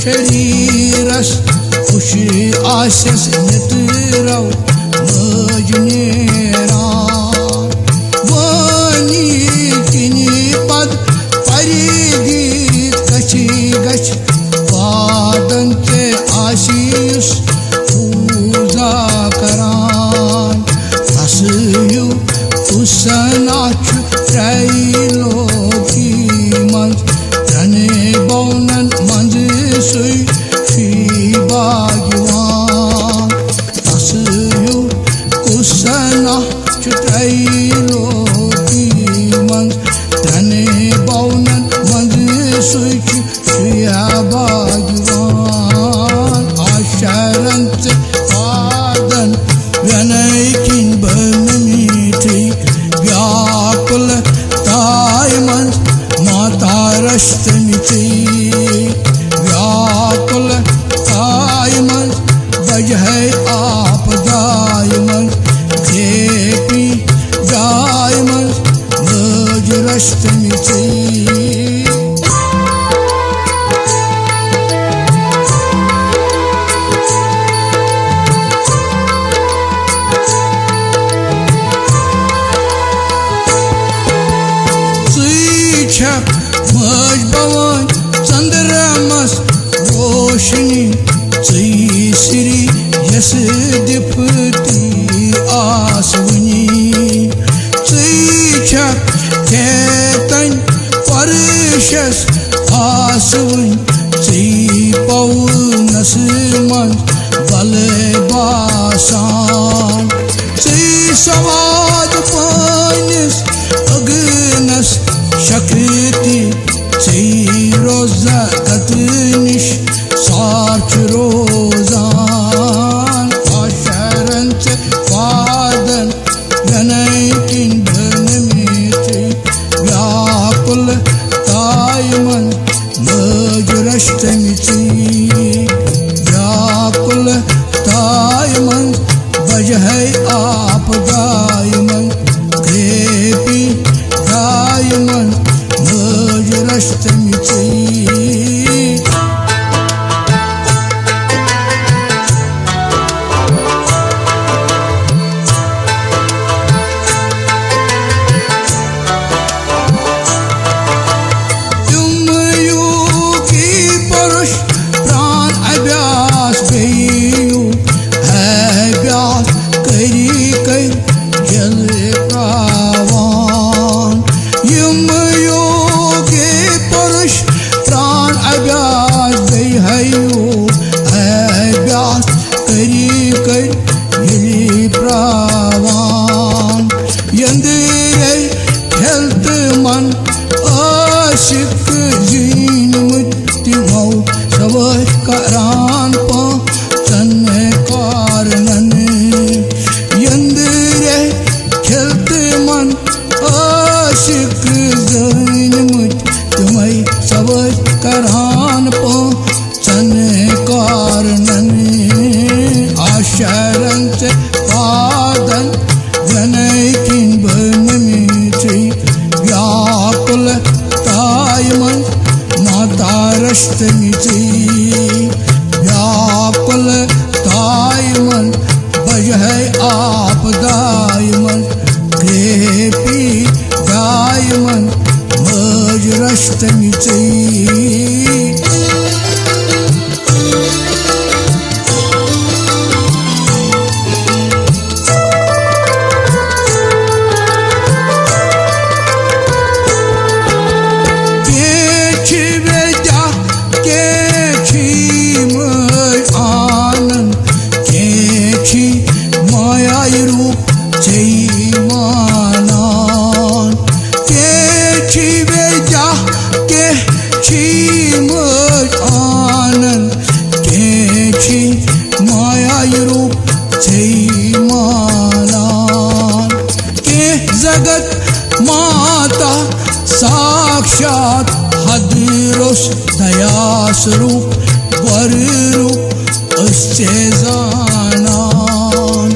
शरीरस खुश आसस नितरौ मज नेरान वानी किनी पद परिगी कछी गछ वादन के आशीष पूजा करान तसयु तुसनाच त्रैलोकी मंज त्रने बौनन मंज सुई शी बागवान तसयु तुसनाच त्रैलोकी मंज त्रने बौनन मंज सुई शी बागवान आशरंत वादन व्यनैकिन बनमीठी व्याकुल ताय मंज माता रश्तमिति व्याकुल ताय मंज बजह आप दाय मंज खेपी दाय मंज मज रश्तमिति मज भवन चंद्रमस रोशनी ची श्री यस दिपती आसवनी ची केतन परशस आसवन ची पौनस मन बल बासान ची सवाद पानिस अगनस शक्ति ची रोजा कतनिश साच रोजान आशरंच वादन गनैकिन बनमीठी व्याकुल तायमन मज रश्तमिति व्याकुल तायमन बजह आप दायमन खेपी दायमन मज रश्तमिति आशिक जीन मुत्तिमौ सवह करान पाचन कारणन यंदरे खेलत मन आशिक जीन मुत्तिमौ सवह करान पाचन कारणन आशरंच वादन जनैकिन बनमीठी व्याकुल तायमन माता रश्तमिति व्याकुल तायमन बजह आप दायमन खेपी दायमन मज रश्तमिति जगत माता साक्षात हदरुस दया स्वरूप वर रूप उससे जानान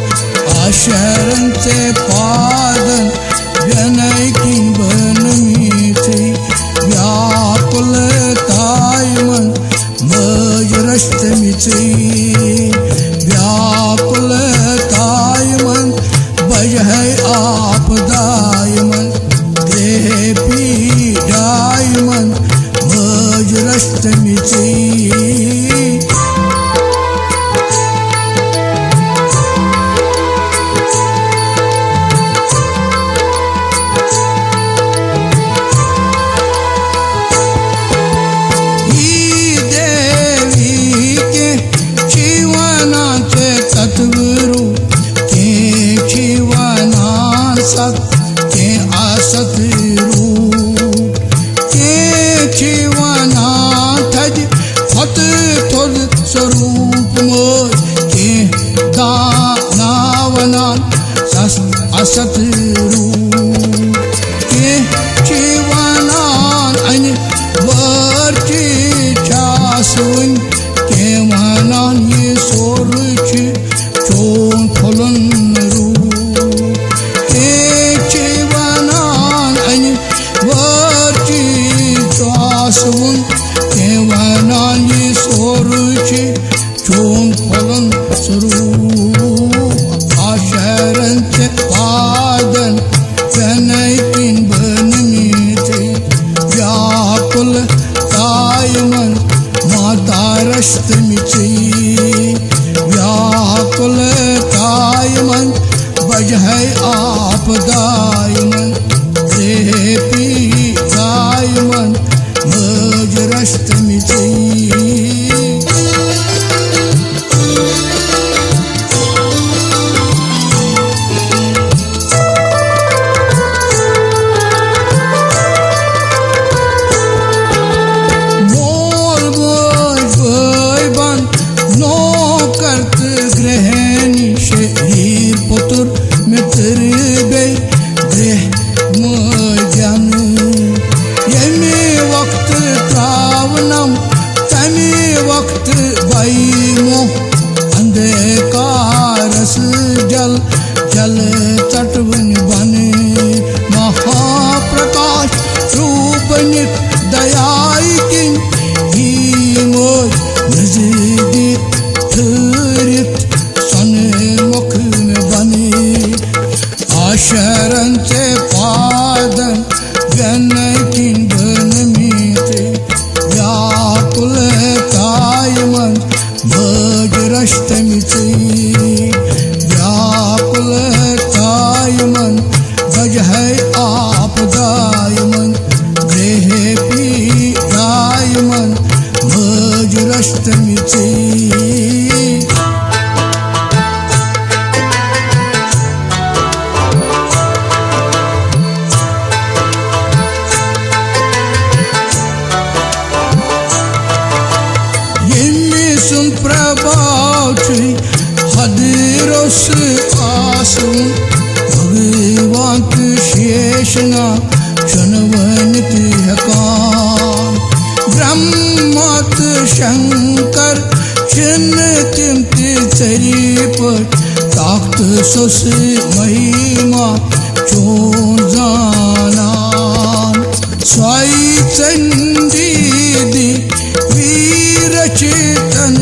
आशरंचे पादन व्यनैकिन बनमीठी व्याकुल तायमन मज बज है आपदायमन गृह पीडायमन मज रस्तमिची असत रूप के जीवनान अन वर्ची चासुन के वनान ये सोरुच चोन फलन रूप के जीवनान अन वर्ची चासुन के वनान ये सोरुच चोन फलन स्वरूप आशरंचे पादन जनैकिन बनमीते व्याकुल कायमन माता रस्तमिची व्याकुल कायमन बज है आपदायमन रेपी कायमन मज रस्तमिची जल तटवन बने महाप्रकाश रूप नित दयाई किन ही मोज नजदीक ठहरित सन मुख में बने आशरण से पादन जनैकिन बनमीते व्याकुल कायमन मज रस्तमिची व्याकुल कायमन बज है आपदायमन गृह पीडायमन मज रस्तमिची सुन प्रभाव हदिरोस आसुन भगवान शेषना क्षणवनित हकान ब्रह्मत शंकर छिन्न तिमति चरीपट ताक्त सुस महिमा चोन जानान स्वाई चंडी दी वीर चेतन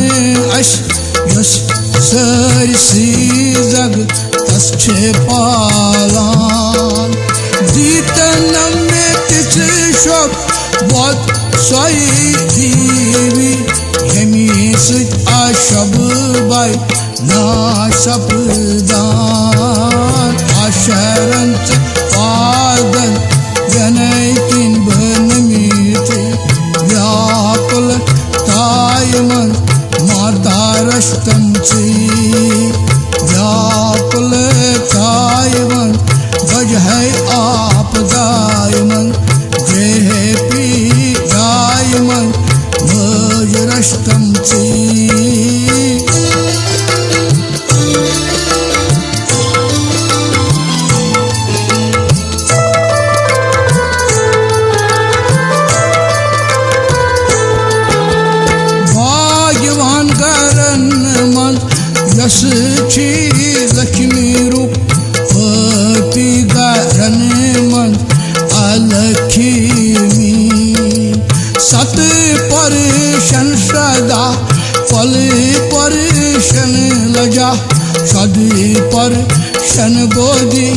अश यश सरसी जग तस्छे पालान दीतनम में तिच शोक बहुत स्वाई दीवी यमी सुच आशब बाई ना सपदान आशरंच पादन जनैकिन बनमीते व्याकुल कायमन माता रस्तमिची व्याकुल कायमन बज है आपदायमन गृह पीडायमन मज रस्तमिची शन गोदी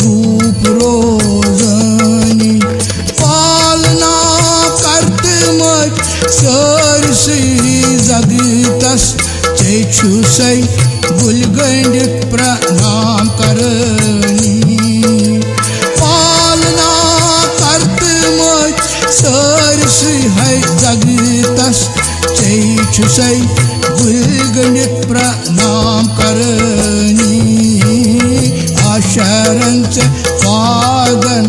रूप रोजनी पालना करत मज सरसी जगतस चे छुसै गुलगंडित प्रणाम करनी पालना करत मज सरसी है जगतस चे छुसै गुलगंडित प्रणाम करनी आशरण चे पादन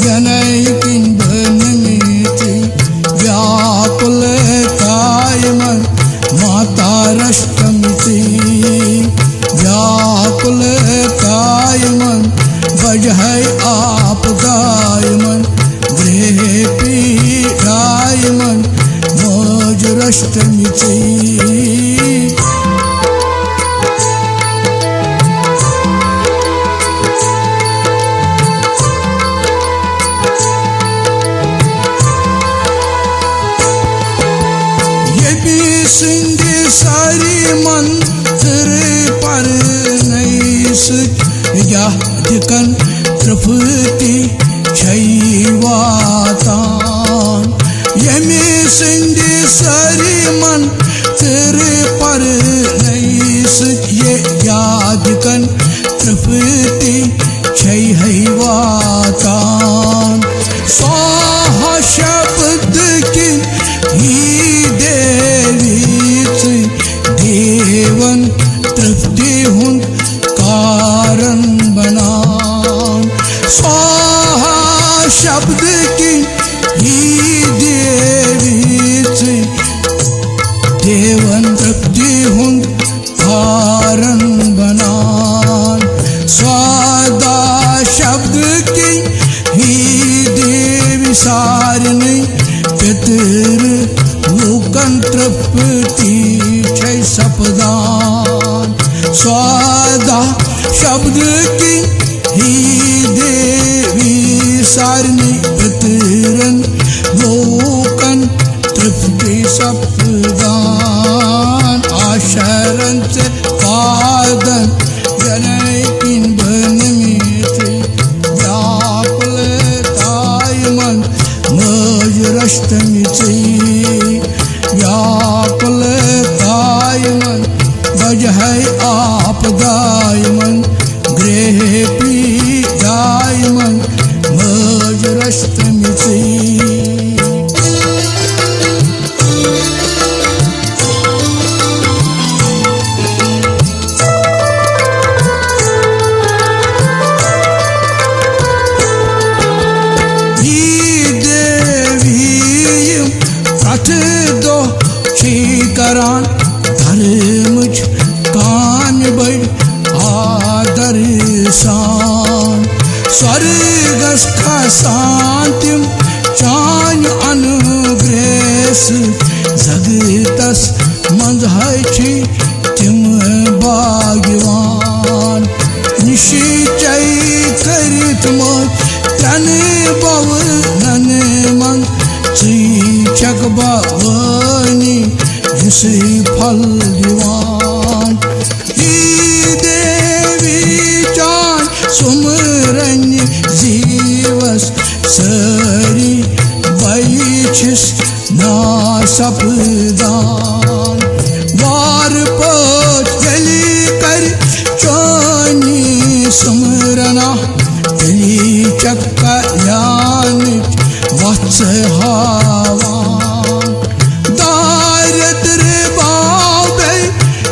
जनैकिन बनमिति व्याकुल कायमन माता रष्टमिति व्याकुल कायमन बजहै आप गायमन गृह पीडायमन मौज रष्टमिति सिंधि सारी मंत्र पर नैस यादकन त्रिपुति छैवातान यमी सिंधि सारी मंत्र पर नैस ये यादकन त्रिपुति छैवातान स्वाहा शब्द की ही देवी देवन तृप्ति हुन कारण बनान स्वाहा शब्द की ही देवी देवन तृप्ति हुन कारण बनान स्वादा शब्द की ही देवी सारनी पितर लोकन तृप्ति छै सपदान स्वादा शब्द की ही देवी सारनी पितरन लोकन तृप्ति सपदान आशरण से पादन जनैकिन बनमिति व्याकुल कायमन मज रष्टमिति व्याकुल कायमन बजहै आप गायमन गृह पीडायमन मज रष्टमिति करान धर्मच कान बड़ आदर सान स्वर्गस खसांतिम चान अनुग्रेस जगतस मंज है तिम भाग्यवान निश्चय करित मत तन बव नन मन चक भवानी जिसे फल दीवान ही देवी चान सुमरन जीवस सरी बैछिस ना सपदान वार पोच गली कर चानी सुमरना गली चक्का यान वत्स हावान दारिद्र बाबे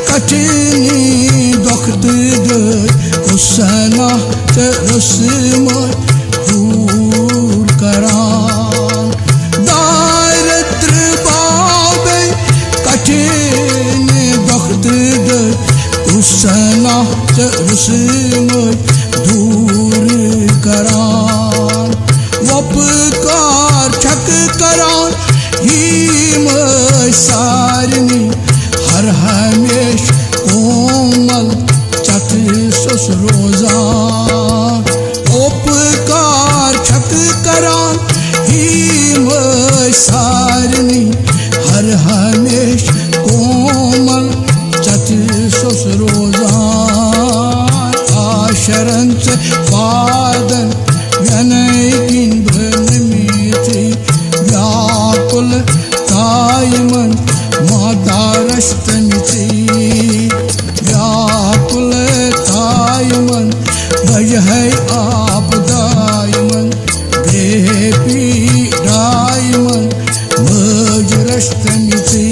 कठिनी दुखद हुसना रस्म दूर करान दारिद्र बाबे कठिनी दुखद हुसना रस्म दूर करान वपकार छक करान ही सारनी हर हमेश कोमल चत सुस रोजान उपकार छक करान ही सारनी हर हमेश कोमल चत सुस रोजान आशरंचे पादन व्यनयकिन बनमिति व्याकुल तायमन मातारस्तमिति व्याकुल तायमन भज है आपदायमन देह पीडायमन मजरस्तमिति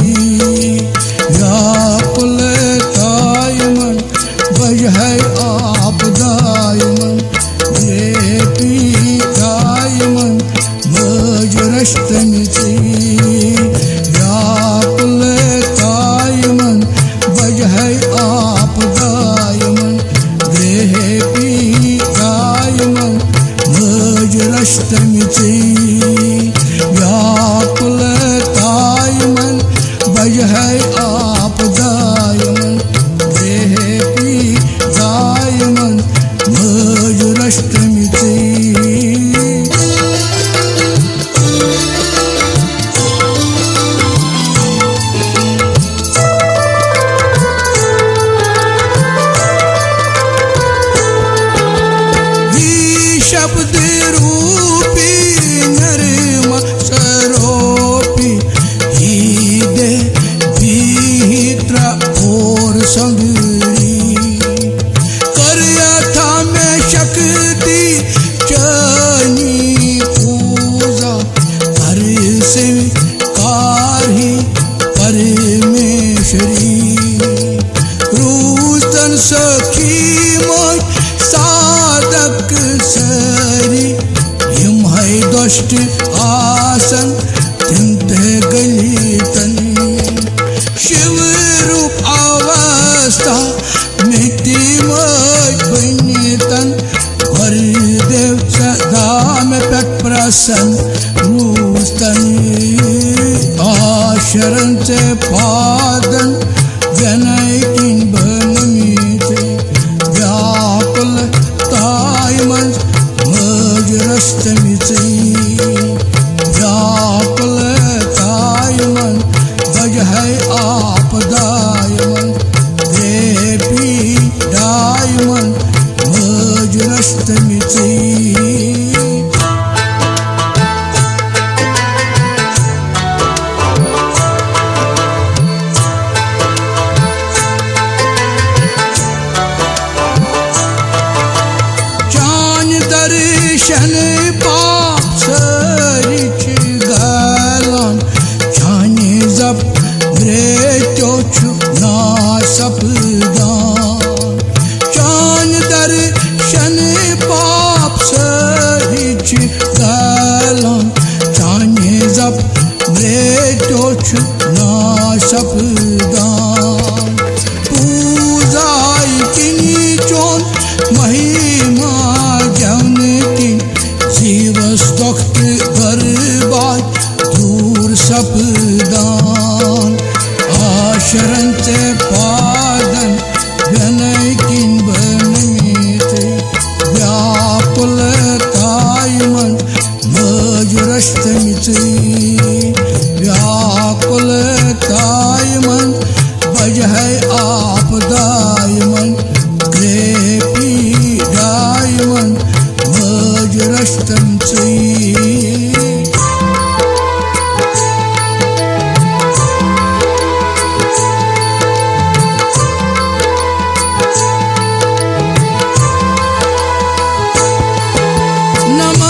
व्याकुल तायमन भज है आपदायमन देह पीडायमन मजरस्तमिति व्याकुल तायमन भज है आपदायमन देह पीडायमन मजरस्तमिति व्याकुल तायमन भज है आपदायमन देह पीडायमन मजरस्तमिति शब्द रूपी नरम सरोपी ही दे भीतर और संगरी कर था में शक्ति चनी पूजा कर से कारही परमेश्वरी रूस्तन सखी मोय साधक सरी यम है दुष्ट आसन तिंते गलितन शिव रूप अवस्था मिट्टी मय बनितन गुरुदेव सदा में पेट प्रसन्न रूस्तन आशरण से पादन व्यनयकिन बनमिति व्याकुल तायमन मजरस्तमिति व्याकुल तायमन भज है आपदायमन देह पीडायमन मजरस्तमिति दर्शन पाप सरिच गलन जाने जब ब्रेचो छुना सपदान जान दर्शन पाप सरिच गलन जाने जब ब्रेचो छुना सपदान पूजाई किनी चोन महिमा जीवस दोक्त बर्बाद दूर सपदान आशरण से पादन व्यनयकिन बनमिति व्याकुल तायमन मजरस्तमिति व्याकुल तायमन भज है आपदायमन देह पीडायमन मजरस्तमिति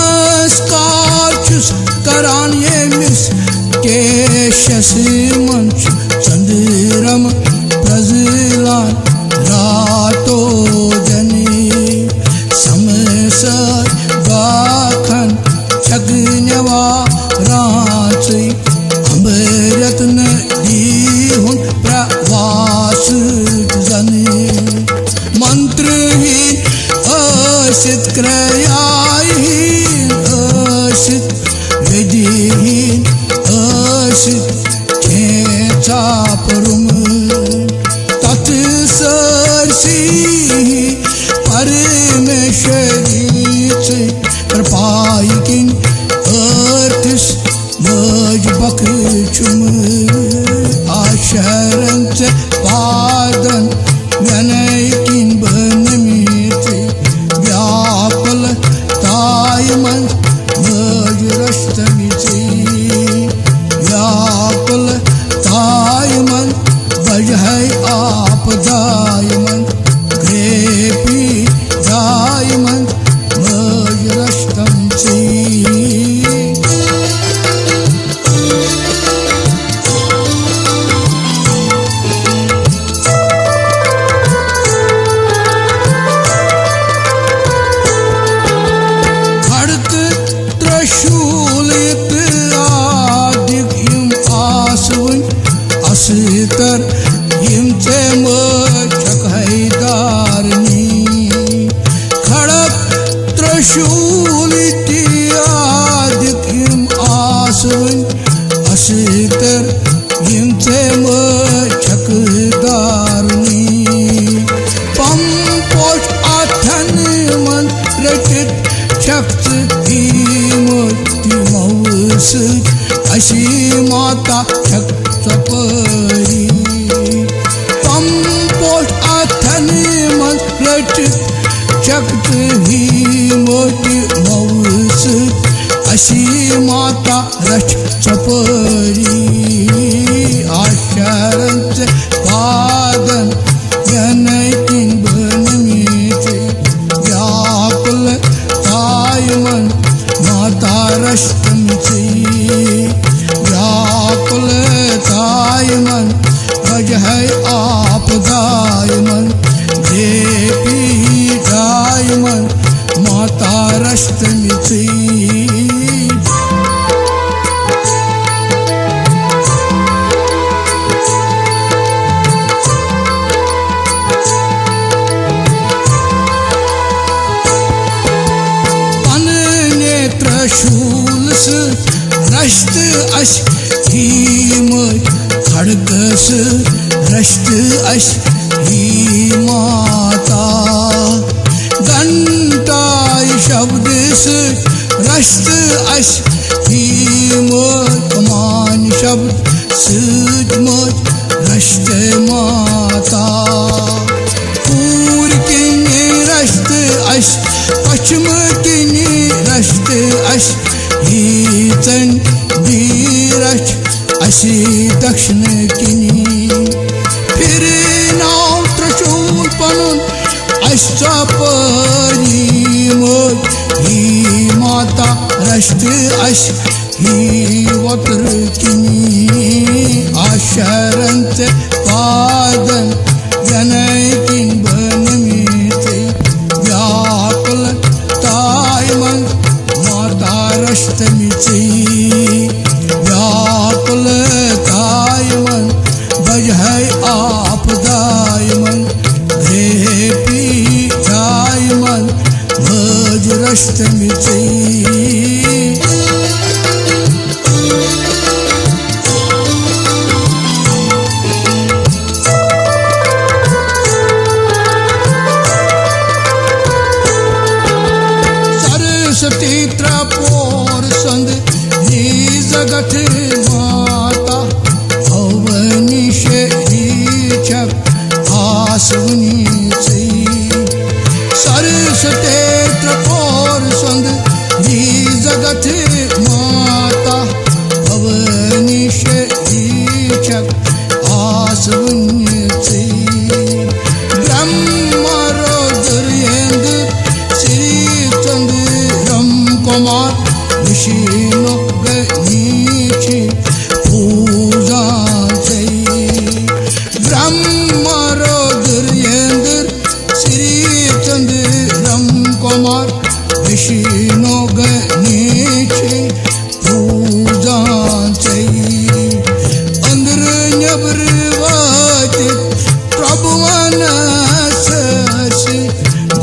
नमस्कार छुस करान येमिस केशस मंच चंद्रम प्रजलान रातो जनी समसर गाखन छगनवा रांची अमृत नदीहुन प्रवास जनी मंत्रहीन असित क्रियाहीन असित विधिहीन असित खेचा परुम तत्सरसी परमेश्वरी से कृपायकिन अर्थिस मज बक चुम आशरण से पादन व्यनयकिन बनमिति रटित शक्त ही मोती मौस अशी माता शक्त परी तम पोष अथन मन रटित शक्त ही मोती मौस अशी माता रच चपरी आशरंच पादन जनकिन बनमीते व्याकुल तायमन माता रष्टमिते व्याकुल तायमन वजह आपदायमन देवी दायमन माता रष्टमिते शूलस रश्त अश ही खड़गस रश्त अश ही माता घंटाय शब्दस रश्त अश ही कमान शब्द सच रश्त माता पूर किन्नी रश्त अश पश्चिम किन्नी रश्त अश ही धीरच अशी दक्षिण किनी फिर नाव त्रिशूल पनुन अशा परी मोज ही माता रश्त अश ही वत्र किनी आशरंत पादन जनकिन बनमीते व्याकुल तायमन माता रष्टमिते व्याकुल तायमन वजह आपदायमन देवी दायमन भज रष्टमिते पोर संद ही जगत माता अवनी छक आसवनी सरस्वती पोर संद ही जगत माता अवनी छक आसवनी ब्रह्म रुद्रेंद्र श्री चंद्रम कुमार विष्णु गणेश पूजा ब्रह्म रुद्रेंद्र श्री चंद्रम कुमार विष्णु गणेश पूजा अंदर नबर प्रभु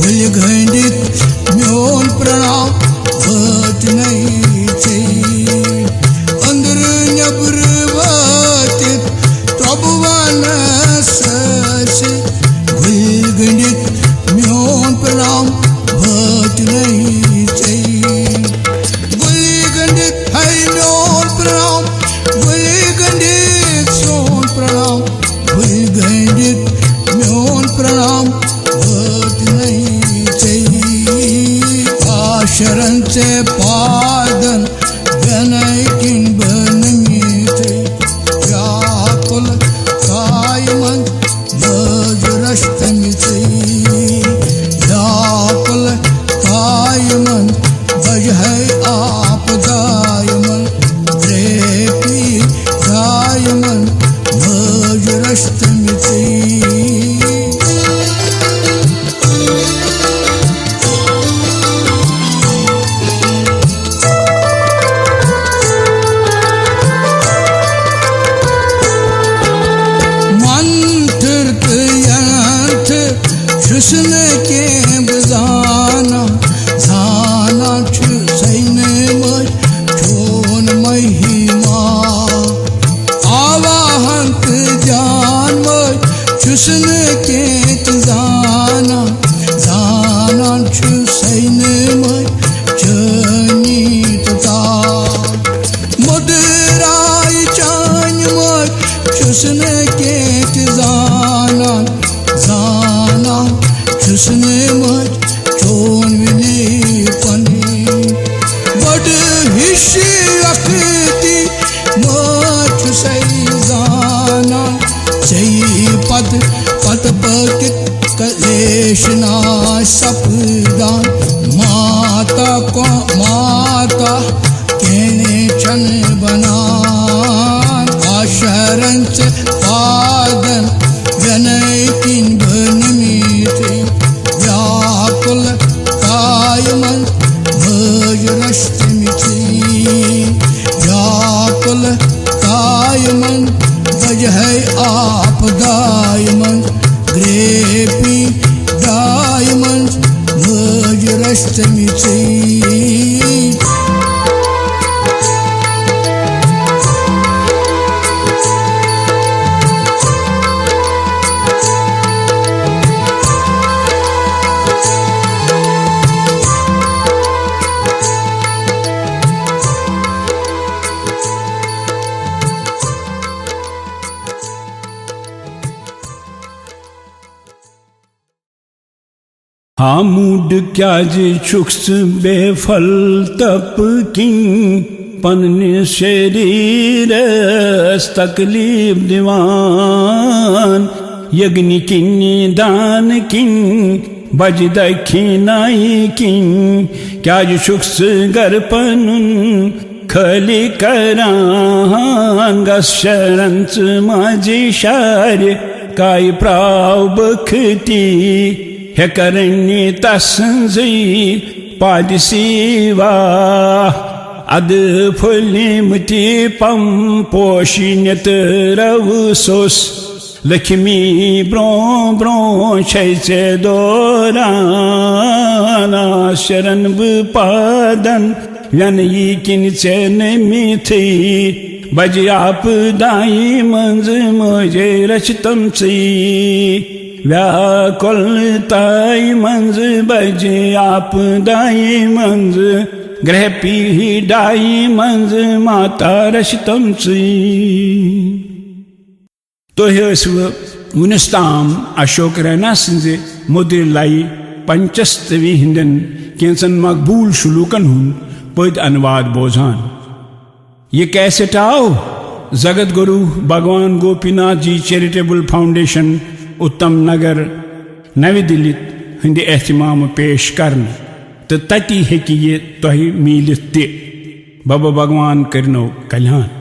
गुल घंडित म्योन प्रणाम भत नहीं अंदर नबर प्रभु गुल घंडित म्योन प्रणाम भत नहीं गुल घंडित है म्योन प्रणाम गुल घंडित सोन प्रणाम गुल घंडित म्योन प्रणाम भत नहीं शरण से पादन जनकिन बनमीते व्याकुल तायमन भज रष्टमिते व्याकुल तायमन भज आपदायमन देवी दायमन भज रष्टमिते Aynı çani tuta Mudıray çanımı Çüsüne ket zanan Zanan Çüsüne mı Çon vili pani Bad hişi akti Mı çüsey zanan Sey pad Pad pakit Kaleshna sapdan Mata ko mata Kene chan banan Asharan se padan Yanay kin banamiti Vyakul kayman Bhajrashtamiti Vyakul kayman Bhajhay aap dayman Grepi diamonds Bhajrashtamiti Hamud kyaj chuks befal tap king Panne şeriras taklif divan Yagni king dan king Bajda khinai king Kyaj chuks garpanun Khali karan Gasharant maji shari Kai prav bhakti Hekarni tasnzi padisiva ad phulimti pam poshinyat ravsos Lakshmi bron bron chaise dorana sharan bupadan Yanayi kinchen mithi Bajyap dai manz mujhe rachtamsi Vyakul tai manz bajye aap dai manz Grah pi dai manz mata rashtamsi Tohi aswa unistam Ashok Rana sinze mudir lai Panchastavi hinden Kensan makbul shulukan hun Pad anwad bozhan Ye cassette आओ जगत गुरु भगवान Gopinath ji charitable foundation उत्तम नगर नवी दिल्ली हिंदी एहतमाम पेश करन तो तति हेकि ये तोहि मिलित ते बाबा भगवान करनो कल्याण।